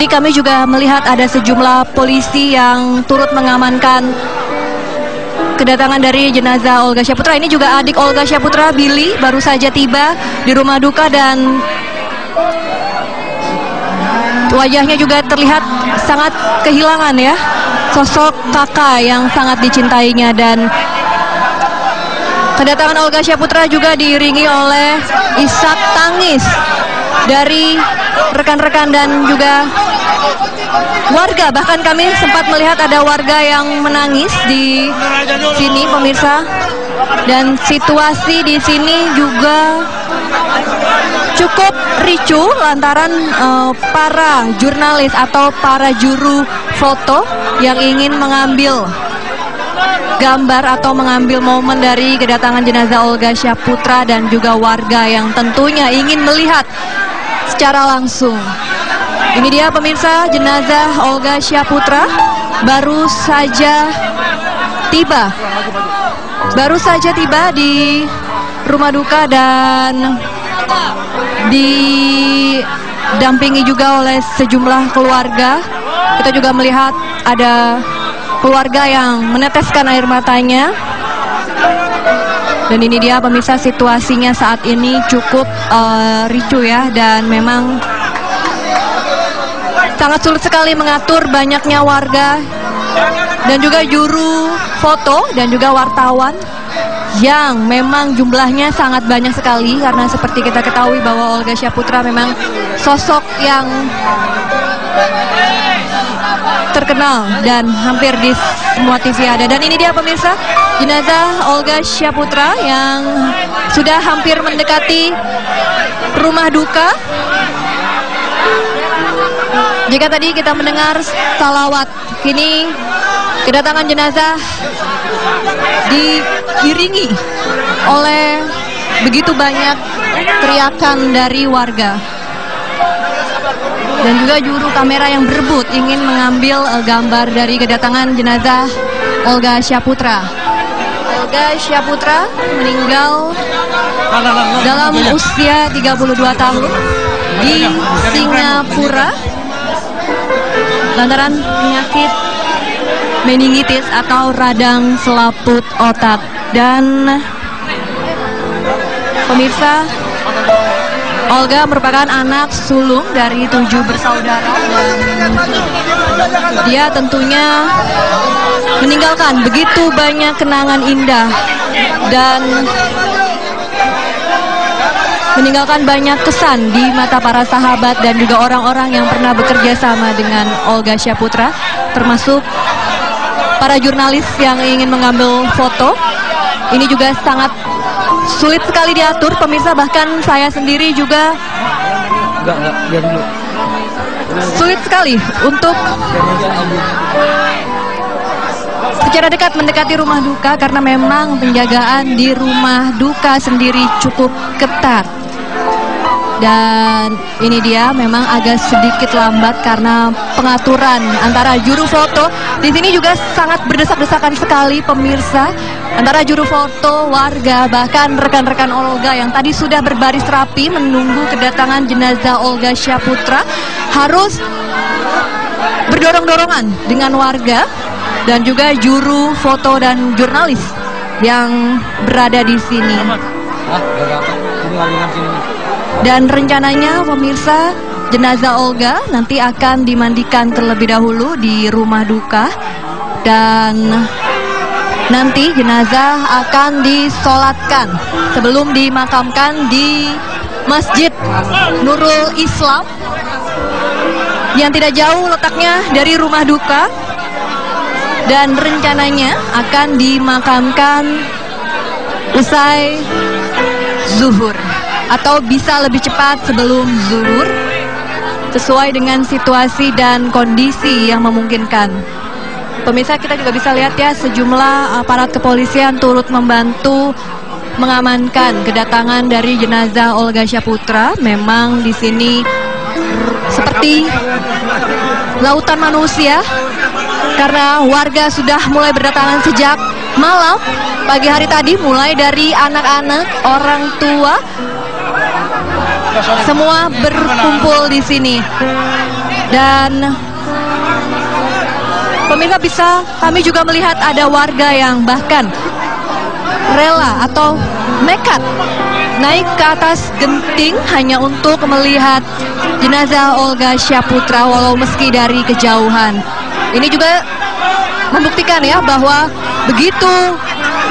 Kami juga melihat ada sejumlah polisi yang turut mengamankan kedatangan dari jenazah Olga Syahputra. Ini juga adik Olga Syahputra, Billy, baru saja tiba di rumah duka dan wajahnya juga terlihat sangat kehilangan ya, sosok kakak yang sangat dicintainya. Dan kedatangan Olga Syahputra juga diiringi oleh isak tangis dari rekan-rekan dan juga warga. Bahkan kami sempat melihat ada warga yang menangis di sini, pemirsa. Dan situasi di sini juga cukup ricuh lantaran para jurnalis atau para juru foto yang ingin mengambil gambar atau mengambil momen dari kedatangan jenazah Olga Syahputra, dan juga warga yang tentunya ingin melihat secara langsung. Ini dia pemirsa, jenazah Olga Syahputra baru saja tiba di rumah duka dan didampingi juga oleh sejumlah keluarga. Kita juga melihat ada keluarga yang meneteskan air matanya. Dan ini dia pemirsa, situasinya saat ini cukup ricuh ya, dan memang sangat sulit sekali mengatur banyaknya warga dan juga juru foto dan juga wartawan yang memang jumlahnya sangat banyak sekali, karena seperti kita ketahui bahwa Olga Syahputra memang sosok yang terkenal dan hampir di semua TV ada. Dan ini dia pemirsa, jenazah Olga Syahputra yang sudah hampir mendekati rumah duka. Jika tadi kita mendengar salawat, kini kedatangan jenazah diiringi oleh begitu banyak teriakan dari warga. Dan juga juru kamera yang berebut ingin mengambil gambar dari kedatangan jenazah Olga Syahputra. Olga Syahputra meninggal dalam usia 32 tahun di Singapura lantaran penyakit meningitis atau radang selaput otak. Dan pemirsa, Olga merupakan anak sulung dari 7 bersaudara, dan dia tentunya meninggalkan begitu banyak kenangan indah dan meninggalkan banyak kesan di mata para sahabat dan juga orang-orang yang pernah bekerja sama dengan Olga Syahputra, termasuk para jurnalis yang ingin mengambil foto. Ini juga sangat sulit sekali diatur pemirsa, bahkan saya sendiri juga sulit sekali untuk secara dekat mendekati rumah duka, karena memang penjagaan di rumah duka sendiri cukup ketat. Dan ini dia memang agak sedikit lambat karena pengaturan antara juru foto. Di sini juga sangat berdesak-desakan sekali pemirsa, antara juru foto, warga, bahkan rekan-rekan Olga yang tadi sudah berbaris rapi menunggu kedatangan jenazah Olga Syahputra harus berdorong-dorongan dengan warga dan juga juru foto dan jurnalis yang berada di sini. Dan rencananya pemirsa, jenazah Olga nanti akan dimandikan terlebih dahulu di rumah duka, dan nanti jenazah akan disolatkan sebelum dimakamkan di Masjid Nurul Islam yang tidak jauh letaknya dari rumah duka, dan rencananya akan dimakamkan usai zuhur atau bisa lebih cepat sebelum zuhur, sesuai dengan situasi dan kondisi yang memungkinkan. Pemirsa, kita juga bisa lihat ya, sejumlah aparat kepolisian turut membantu mengamankan kedatangan dari jenazah Olga Syahputra. Memang di sini seperti lautan manusia, karena warga sudah mulai berdatangan sejak malam pagi hari tadi, mulai dari anak-anak, orang tua, semua berkumpul di sini. Dan pemirsa kami juga melihat ada warga yang bahkan rela atau nekat naik ke atas genting hanya untuk melihat jenazah Olga Syaputra walau meski dari kejauhan. Ini juga membuktikan ya bahwa begitu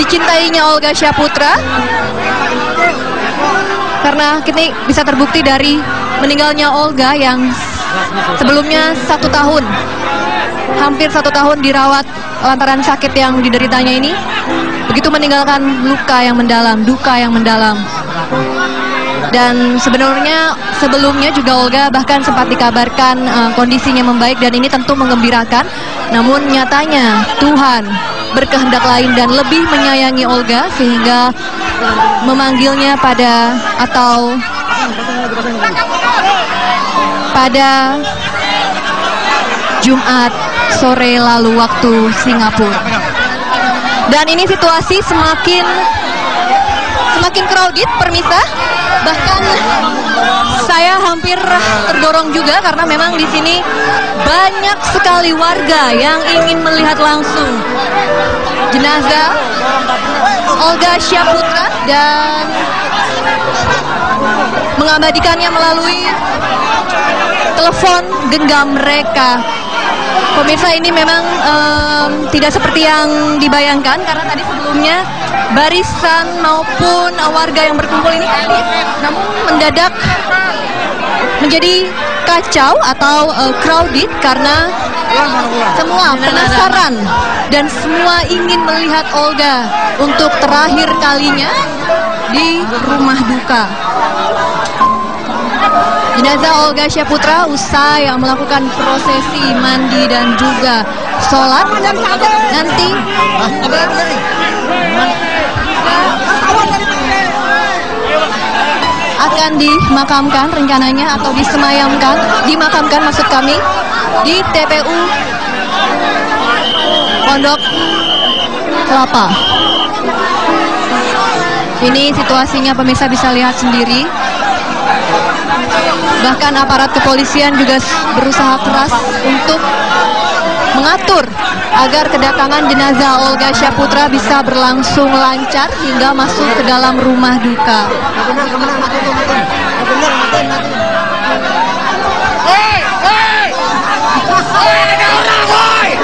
dicintainya Olga Syaputra, karena kini bisa terbukti dari meninggalnya Olga yang sebelumnya hampir satu tahun dirawat lantaran sakit yang dideritanya ini, begitu meninggalkan luka yang mendalam, duka yang mendalam. Dan sebenarnya sebelumnya juga Olga bahkan sempat dikabarkan kondisinya membaik dan ini tentu menggembirakan. Namun nyatanya Tuhan berkehendak lain dan lebih menyayangi Olga sehingga memanggilnya pada Jumat sore lalu waktu Singapura. Dan ini situasi semakin crowded, permisa. Bahkan saya hampir terdorong juga karena memang di sini banyak sekali warga yang ingin melihat langsung jenazah Olga Syaputra dan mengabadikannya melalui telepon genggam mereka. Pemirsa, ini memang tidak seperti yang dibayangkan karena tadi sebelumnya barisan maupun warga yang berkumpul ini namun mendadak menjadi kacau atau crowded karena semua penasaran dan semua ingin melihat Olga untuk terakhir kalinya di rumah duka. Jenazah Olga Syaputra usai melakukan prosesi mandi dan juga sholat nanti akan dimakamkan rencananya atau dimakamkan maksud kami di TPU Pondok Kelapa. Ini situasinya pemirsa bisa lihat sendiri. Bahkan aparat kepolisian juga berusaha keras untuk mengatur agar kedatangan jenazah Olga Syaputra bisa berlangsung lancar hingga masuk ke dalam rumah duka.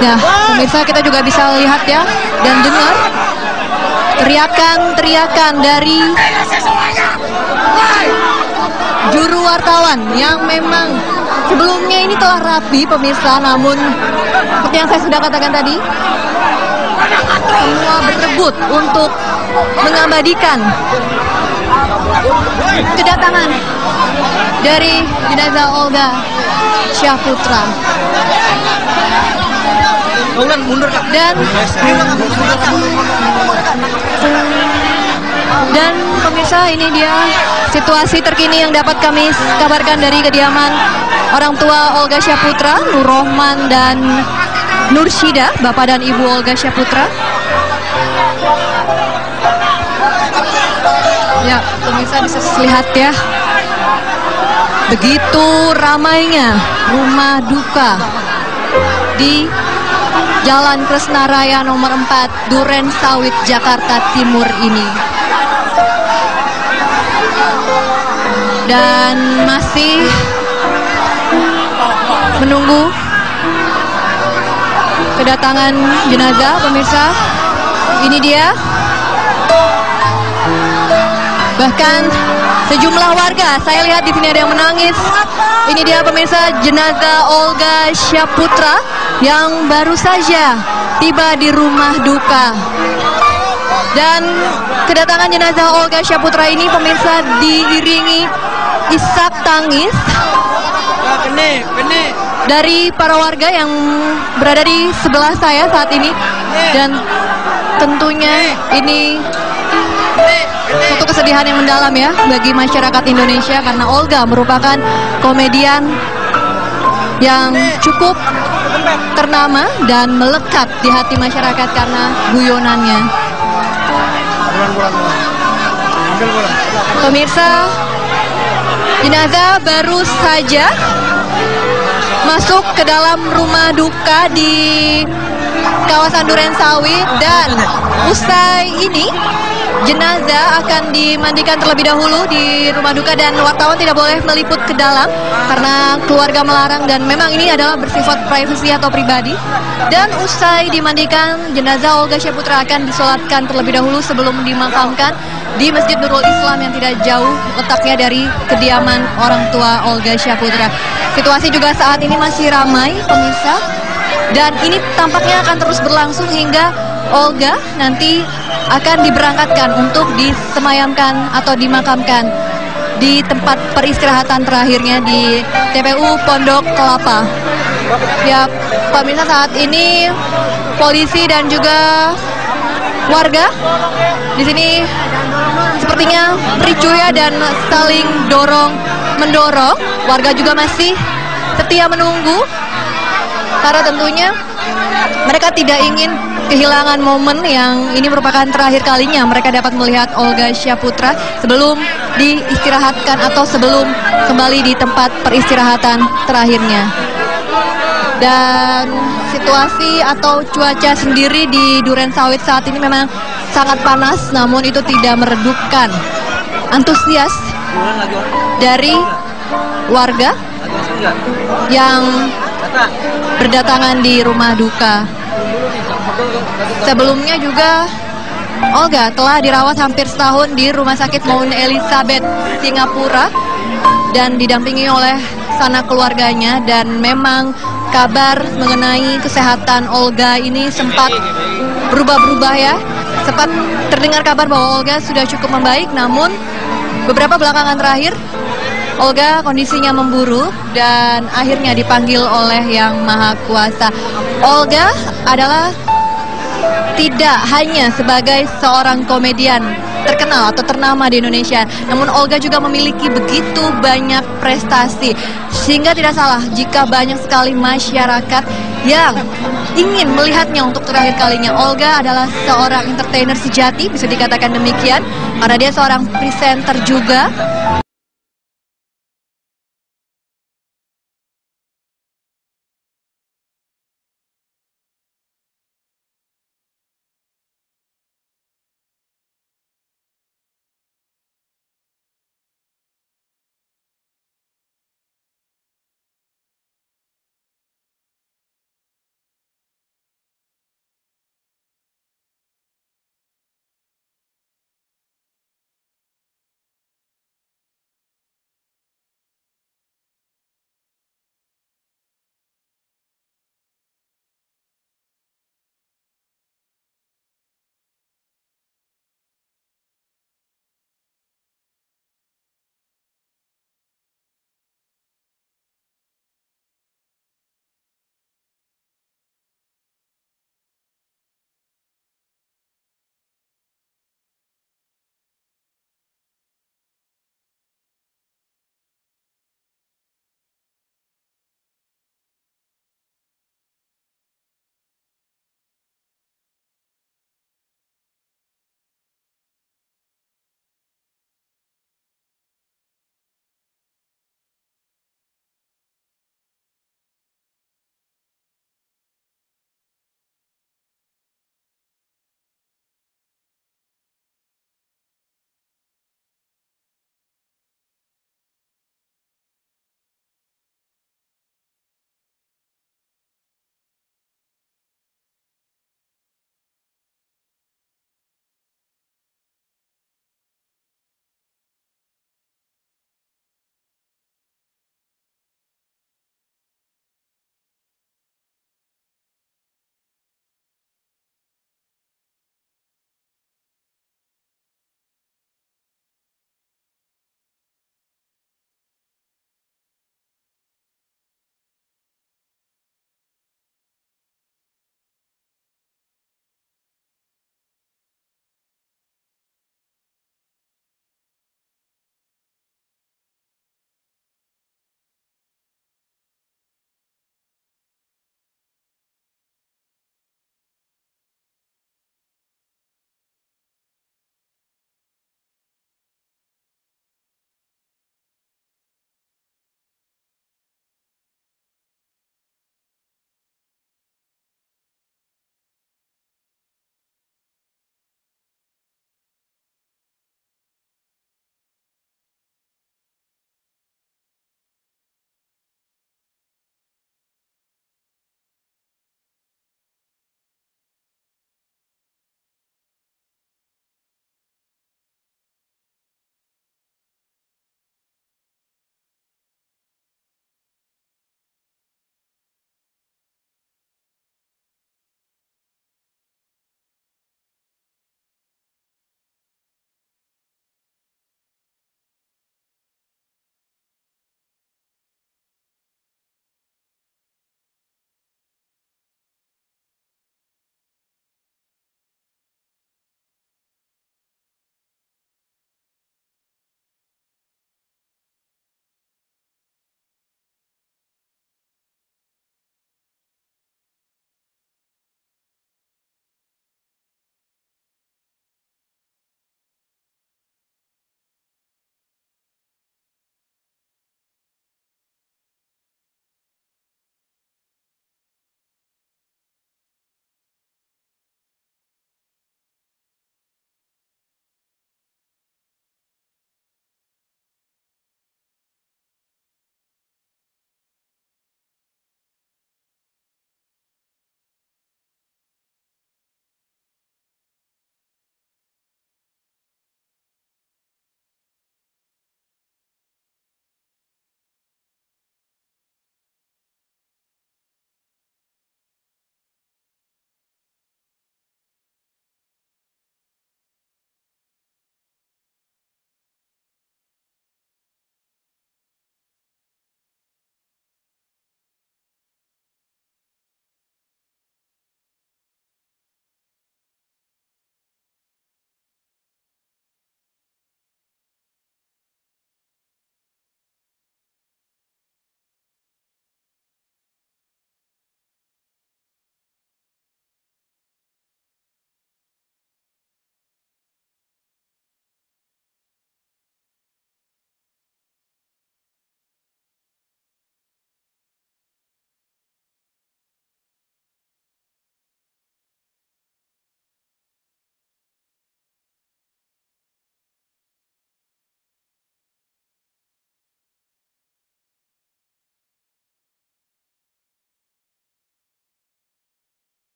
Nah, pemirsa, kita juga bisa lihat ya dan dengar teriakan-teriakan dari juru wartawan yang memang sebelumnya ini telah rapi pemirsa, namun seperti yang saya sudah katakan tadi, semua berebut untuk mengabadikan kedatangan dari jenazah Olga Syaputra. Dan pemirsa, ini dia situasi terkini yang dapat kami kabarkan dari kediaman orang tua Olga Syaputra, Nur Rohman dan Nur Syida, bapak dan ibu Olga Syaputra. Ya, pemirsa bisa lihat ya, begitu ramainya rumah duka di Jalan Kresna Raya nomor 4 Duren Sawit, Jakarta Timur ini. Dan masih menunggu kedatangan jenazah pemirsa. Ini dia. Bahkan sejumlah warga, saya lihat di sini ada yang menangis. Ini dia pemirsa, jenazah Olga Syaputra yang baru saja tiba di rumah duka. Dan kedatangan jenazah Olga Syaputra ini pemirsa diiringi isak tangis dari para warga yang berada di sebelah saya saat ini. Dan tentunya ini suatu kesedihan yang mendalam ya bagi masyarakat Indonesia, karena Olga merupakan komedian yang cukup ternama dan melekat di hati masyarakat karena guyonannya. Pemirsa, jenazah baru saja masuk ke dalam rumah duka di kawasan Durensawit, dan usai ini jenazah akan dimandikan terlebih dahulu di rumah duka dan wartawan tidak boleh meliput ke dalam karena keluarga melarang dan memang ini adalah bersifat privasi atau pribadi. Dan usai dimandikan, jenazah Olga Syahputra akan disolatkan terlebih dahulu sebelum dimakamkan di Masjid Nurul Islam yang tidak jauh letaknya dari kediaman orang tua Olga Syahputra. Situasi juga saat ini masih ramai pemirsa, dan ini tampaknya akan terus berlangsung hingga Olga nanti akan diberangkatkan untuk disemayamkan atau dimakamkan di tempat peristirahatan terakhirnya di TPU Pondok Kelapa. Ya, pemirsa, saat ini polisi dan juga warga di sini sepertinya ricuh ya dan saling dorong mendorong. Warga juga masih setia menunggu karena tentunya mereka tidak ingin kehilangan momen yang ini merupakan terakhir kalinya mereka dapat melihat Olga Syahputra sebelum diistirahatkan atau sebelum kembali di tempat peristirahatan terakhirnya. Dan situasi atau cuaca sendiri di Durensawit saat ini memang sangat panas, namun itu tidak meredupkan antusias dari warga yang berdatangan di rumah duka. Sebelumnya juga Olga telah dirawat hampir setahun di Rumah Sakit Mount Elizabeth, Singapura, dan didampingi oleh sanak keluarganya, dan memang kabar mengenai kesehatan Olga ini sempat berubah-ubah ya. Sempat terdengar kabar bahwa Olga sudah cukup membaik, namun beberapa belakangan terakhir Olga kondisinya memburuk dan akhirnya dipanggil oleh Yang Maha Kuasa. Olga adalah tidak hanya sebagai seorang komedian terkenal atau ternama di Indonesia, namun Olga juga memiliki begitu banyak prestasi, sehingga tidak salah jika banyak sekali masyarakat yang ingin melihatnya untuk terakhir kalinya. Olga adalah seorang entertainer sejati, bisa dikatakan demikian, karena dia seorang presenter juga